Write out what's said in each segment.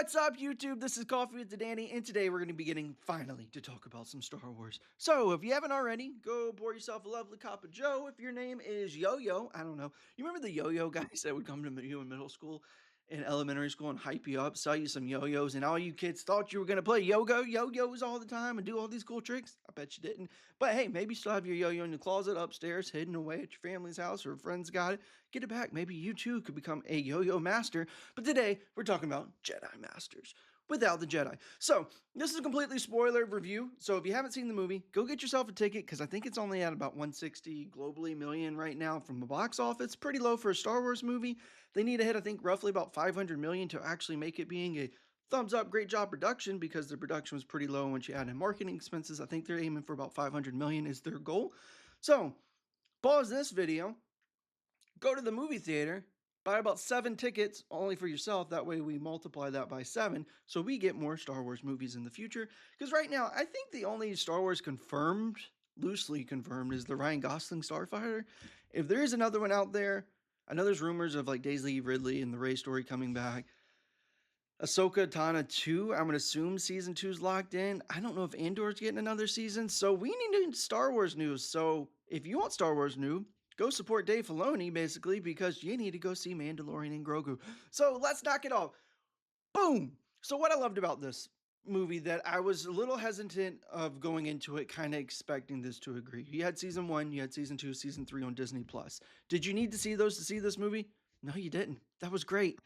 What's up, YouTube? This is Coffee with the Danny, and today we're going to be getting finally to talk about some Star Wars. So, if you haven't already, go pour yourself a lovely cup of Joe. If your name is Yo-Yo, I don't know. You remember the Yo-Yo guys that would come to you in middle school and elementary school and hype you up, sell you some yo-yos, and all you kids thought you were going to play yo-yos all the time and do all these cool tricks? I bet you didn't. But hey, maybe you still have your yo-yo in the closet upstairs, hidden away at your family's house, or a friend's got it. Get it back. Maybe you too could become a yo-yo master. But today, we're talking about Jedi Masters without the Jedi. So, this is a completely spoiler review. So, if you haven't seen the movie, go get yourself a ticket because I think it's only at about 160 globally million right now from the box office. Pretty low for a Star Wars movie. They need to hit, I think, roughly about 500 million to actually make it being a thumbs up, great job production because the production was pretty low once you add in marketing expenses. I think they're aiming for about 500 million is their goal. So, pause this video, go to the movie theater, buy about 7 tickets only for yourself. That way we multiply that by 7 so we get more Star Wars movies in the future. Because right now, I think the only Star Wars confirmed, loosely confirmed, is the Ryan Gosling Starfighter. If there is another one out there, I know there's rumors of like Daisy Ridley and the Rey story coming back. Ahsoka Tano 2, I'm going to assume season 2 is locked in. I don't know if Andor's getting another season. So we need Star Wars news. So if you want Star Wars news, go support Dave Filoni, basically, because you need to go see Mandalorian and Grogu. So let's knock it off. Boom! So what I loved about this movie that I was a little hesitant of going into it, kind of expecting this to agree. You had season 1, you had season 2, season 3 on Disney+. Did you need to see those to see this movie? No, you didn't. That was great.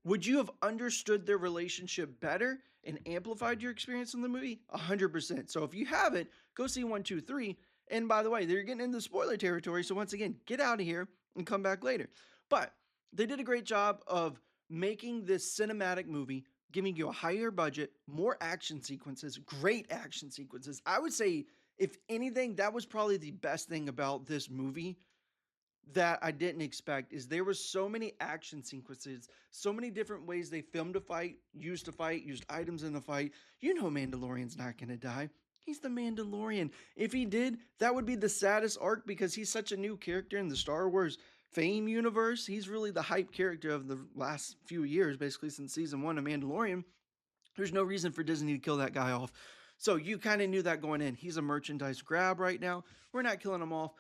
Would you have understood their relationship better and amplified your experience in the movie? 100%. So if you haven't, go see 1, 2, 3. And by the way, they're getting into spoiler territory. So once again, get out of here and come back later. But they did a great job of making this cinematic movie, giving you a higher budget, more action sequences, great action sequences. I would say, if anything, that was probably the best thing about this movie that I didn't expect is there were so many action sequences, so many different ways they filmed a fight, used items in the fight. You know Mandalorian's not going to die. He's the Mandalorian. If he did, that would be the saddest arc because he's such a new character in the Star Wars fame universe. He's really the hype character of the last few years, basically since season 1 of Mandalorian. There's no reason for Disney to kill that guy off. So you kind of knew that going in. He's a merchandise grab right now. We're not killing him off.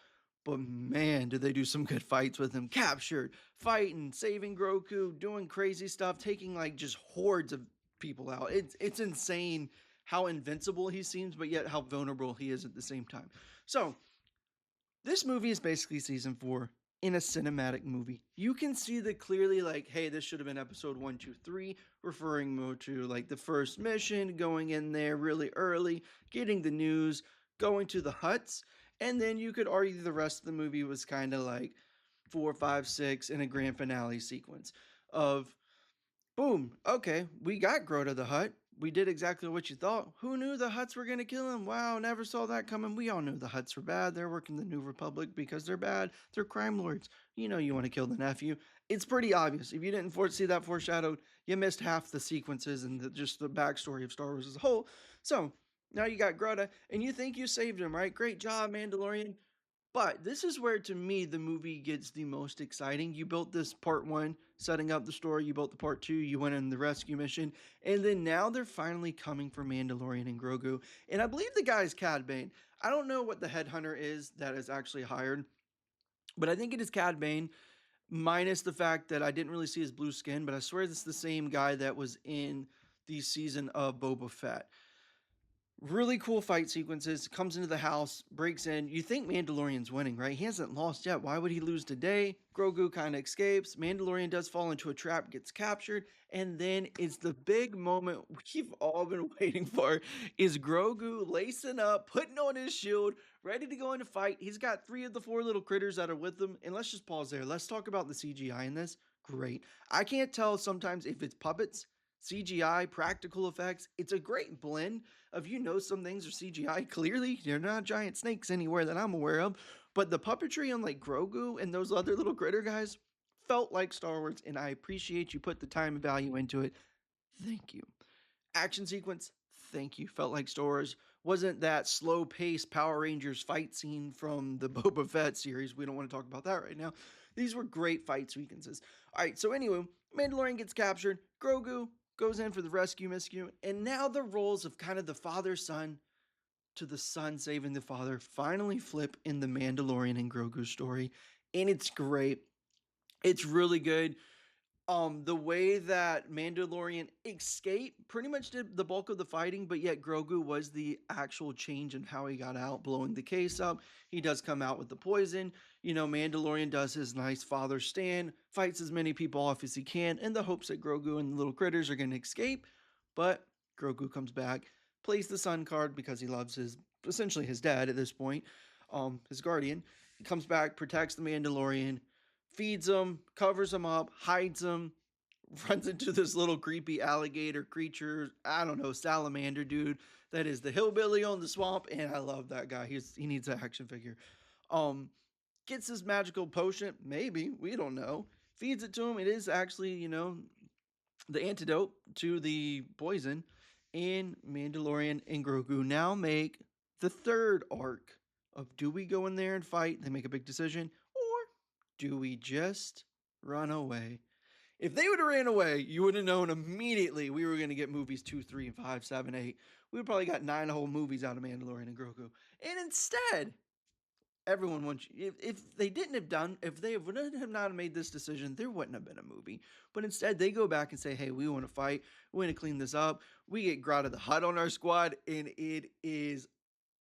But man, did they do some good fights with him. Captured, fighting, saving Grogu, doing crazy stuff, taking like just hordes of people out. It's insane how invincible he seems, but yet how vulnerable he is at the same time. So, this movie is basically season 4 in a cinematic movie. You can see that clearly, like, hey, this should have been episode 1, 2, 3, referring more to like the first mission, going in there really early, getting the news, going to the huts. And then you could argue the rest of the movie was kind of like 4, 5, 6 in a grand finale sequence of boom, okay, we got Grota the Hut. We did exactly what you thought. Who knew the Huts were going to kill him? Wow, never saw that coming. We all knew the Huts were bad. They're working the New Republic because they're bad. They're crime lords. You know you want to kill the nephew. It's pretty obvious. If you didn't see that foreshadowed, you missed half the sequences and just the backstory of Star Wars as a whole. So, now you got Grota, and you think you saved him, right? Great job, Mandalorian. But this is where, to me, the movie gets the most exciting. You built this part 1, setting up the story. You built the part 2. You went in the rescue mission. And then now they're finally coming for Mandalorian and Grogu. And I believe the guy is Cad Bane. I don't know what the headhunter is that is actually hired. But I think it is Cad Bane, minus the fact that I didn't really see his blue skin. But I swear it's the same guy that was in the season of Boba Fett. Really cool fight sequences. Comes into the house, breaks in. You think Mandalorian's winning, right? He hasn't lost yet. Why would he lose today? Grogu kind of escapes. Mandalorian does fall into a trap, gets captured. And then it's the big moment we've all been waiting for is Grogu lacing up, putting on his shield, ready to go into fight. He's got 3 of the 4 little critters that are with him. And let's just pause there. Let's talk about the CGI in this. Great. I can't tell sometimes if it's puppets, CGI, practical effects. It's a great blend of, some things are CGI. Clearly, they're not giant snakes anywhere that I'm aware of. But the puppetry on like Grogu and those other little critter guys felt like Star Wars, and I appreciate you put the time and value into it. Thank you. Action sequence, thank you. Felt like Star Wars. Wasn't that slow-paced Power Rangers fight scene from the Boba Fett series. We don't want to talk about that right now. These were great fight sequences. All right, so anyway, Mandalorian gets captured. Grogu goes in for the rescue miscue, and now the roles of kind of the father son to the son saving the father finally flip in the Mandalorian and Grogu story, and it's great. It's really good. The way that Mandalorian escaped pretty much did the bulk of the fighting, but yet Grogu was the actual change in how he got out, blowing the case up. He does come out with the poison. Mandalorian does his nice father stand, fights as many people off as he can in the hopes that Grogu and the little critters are going to escape. But Grogu comes back, plays the son card because he loves his essentially his dad at this point, his guardian. He comes back, protects the Mandalorian, feeds him, covers him up, hides him, runs into this little creepy alligator creature. I don't know, salamander dude. That is the hillbilly on the swamp, and I love that guy. He needs an action figure. Um, Gets his magical potion, maybe we don't know. Feeds it to him. It is actually the antidote to the poison. And Mandalorian and Grogu now make the third arc of do we go in there and fight? They make a big decision, or do we just run away? If they would have ran away, you would have known immediately we were going to get movies 2, 3, 5, 7, 8. We would probably got 9 whole movies out of Mandalorian and Grogu. And instead, everyone wants you. If they didn't have done, if they would have not made this decision, there wouldn't have been a movie. But instead, they go back and say, "Hey, we want to fight. We want to clean this up. We get Grata the Hut on our squad, and it is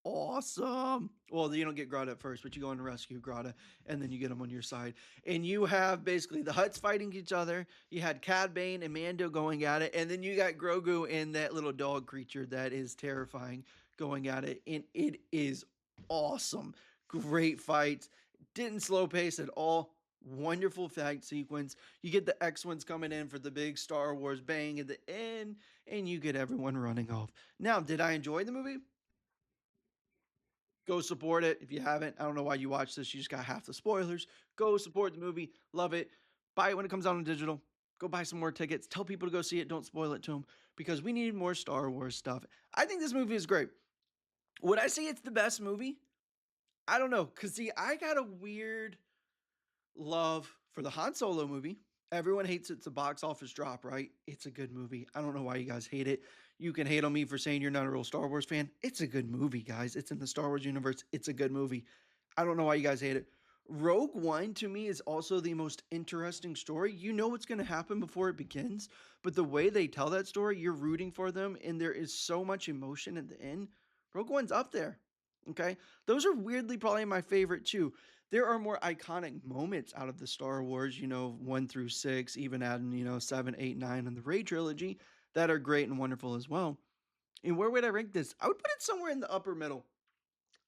awesome." Well, you don't get Grata at first, but you go and rescue Grata, and then you get them on your side. And you have basically the Huts fighting each other. You had Cad Bane and Mando going at it, and then you got Grogu and that little dog creature that is terrifying going at it, and it is awesome. Great fights. Didn't slow pace at all. Wonderful fight sequence. You get the X ones coming in for the big Star Wars bang at the end, and you get everyone running off. Now, did I enjoy the movie? Go support it if you haven't. I don't know why you watch this. You just got half the spoilers. Go support the movie. Love it. Buy it when it comes out on digital. Go buy some more tickets. Tell people to go see it. Don't spoil it to them because we need more Star Wars stuff. I think this movie is great. Would I say it's the best movie? I don't know. Because, see, I got a weird love for the Han Solo movie. Everyone hates it's a box office drop, right? It's a good movie. I don't know why you guys hate it. You can hate on me for saying you're not a real Star Wars fan. It's a good movie, guys. It's in the Star Wars universe. It's a good movie. I don't know why you guys hate it. Rogue One to me is also the most interesting story. You know what's going to happen before it begins, but the way they tell that story, you're rooting for them, and there is so much emotion at the end. Rogue One's up there. Okay. Those are weirdly probably my favorite too. There are more iconic moments out of the Star Wars, 1 through 6, even adding, 7, 8, 9 and the Ray trilogy that are great and wonderful as well. And where would I rank this? I would put it somewhere in the upper middle.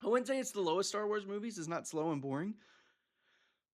I wouldn't say it's the lowest Star Wars movies. It's not slow and boring.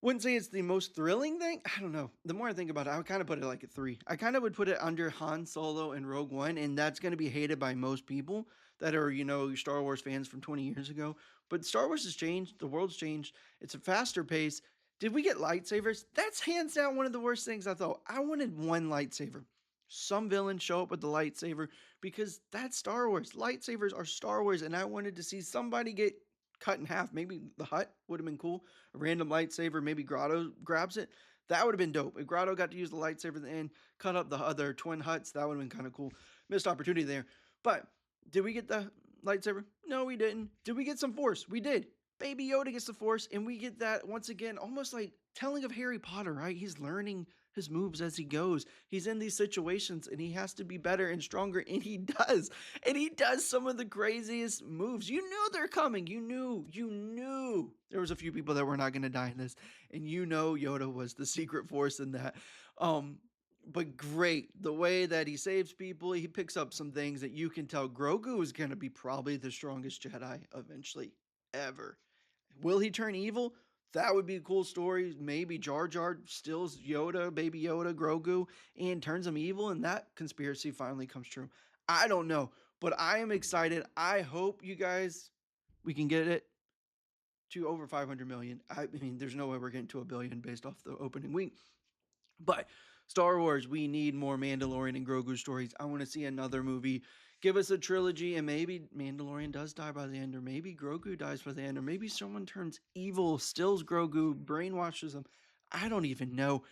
Wouldn't say it's the most thrilling thing. I don't know. The more I think about it, I would kind of put it like a 3. I kind of would put it under Han Solo and Rogue One, and that's going to be hated by most people that are, Star Wars fans from 20 years ago. But Star Wars has changed. The world's changed. It's a faster pace. Did we get lightsabers? That's hands down one of the worst things I thought. I wanted one lightsaber. Some villain show up with the lightsaber because that's Star Wars. Lightsabers are Star Wars, and I wanted to see somebody get cut in half. Maybe the Hut would have been cool. A random lightsaber, maybe Grotto grabs it. That would have been dope. If Grotto got to use the lightsaber at the end, cut up the other twin Huts, that would have been kind of cool. Missed opportunity there. But did we get the lightsaber? No, we didn't. Did we get some Force? We did. Baby Yoda gets the Force, and we get that once again, almost like telling of Harry Potter, right? He's learning his moves as he goes. He's in these situations and he has to be better and stronger, and he does. And he does some of the craziest moves. You knew they're coming. You knew there was a few people that were not going to die in this, and Yoda was the secret force in that. But great, the way that he saves people, he picks up some things that you can tell Grogu is going to be probably the strongest Jedi eventually ever. Will he turn evil? That would be a cool story. Maybe Jar Jar steals Yoda, baby Yoda, Grogu, and turns him evil, and that conspiracy finally comes true. I don't know, but I am excited. I hope you guys, we can get it to over 500 million. I mean, there's no way we're getting to a billion based off the opening week. But Star Wars, we need more Mandalorian and Grogu stories. I want to see another movie. Give us a trilogy, and maybe Mandalorian does die by the end, or maybe Grogu dies by the end, or maybe someone turns evil, steals Grogu, brainwashes him. I don't even know.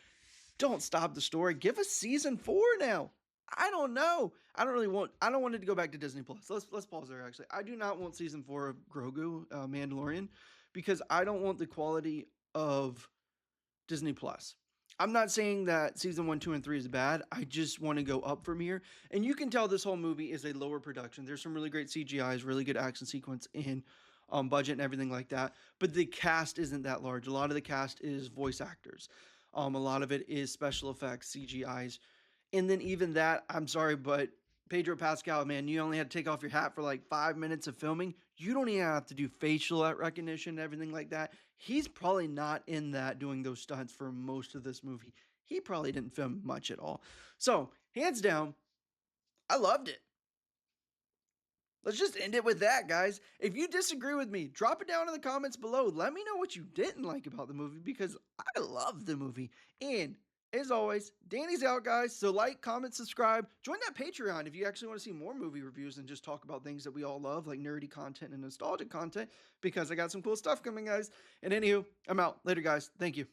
Don't stop the story. Give us season 4 now. I don't know. I don't want it to go back to Disney Plus. Let's pause there actually. I do not want season 4 of Grogu, Mandalorian, because I don't want the quality of Disney Plus. I'm not saying that season 1, 2, and 3 is bad. I just want to go up from here. And you can tell this whole movie is a lower production. There's some really great CGIs, really good action sequence in budget and everything like that. But the cast isn't that large. A lot of the cast is voice actors. A lot of it is special effects, CGIs. And then even that, I'm sorry, but Pedro Pascal, man, you only had to take off your hat for like 5 minutes of filming. You don't even have to do facial recognition and everything like that. He's probably not in that doing those stunts for most of this movie. He probably didn't film much at all. So, hands down, I loved it. Let's just end it with that, guys. If you disagree with me, drop it down in the comments below. Let me know what you didn't like about the movie because I love the movie. And as always, Danny's out, guys. So like, comment, subscribe. Join that Patreon if you actually want to see more movie reviews and just talk about things that we all love, like nerdy content and nostalgic content, because I got some cool stuff coming, guys. And anywho, I'm out. Later, guys. Thank you.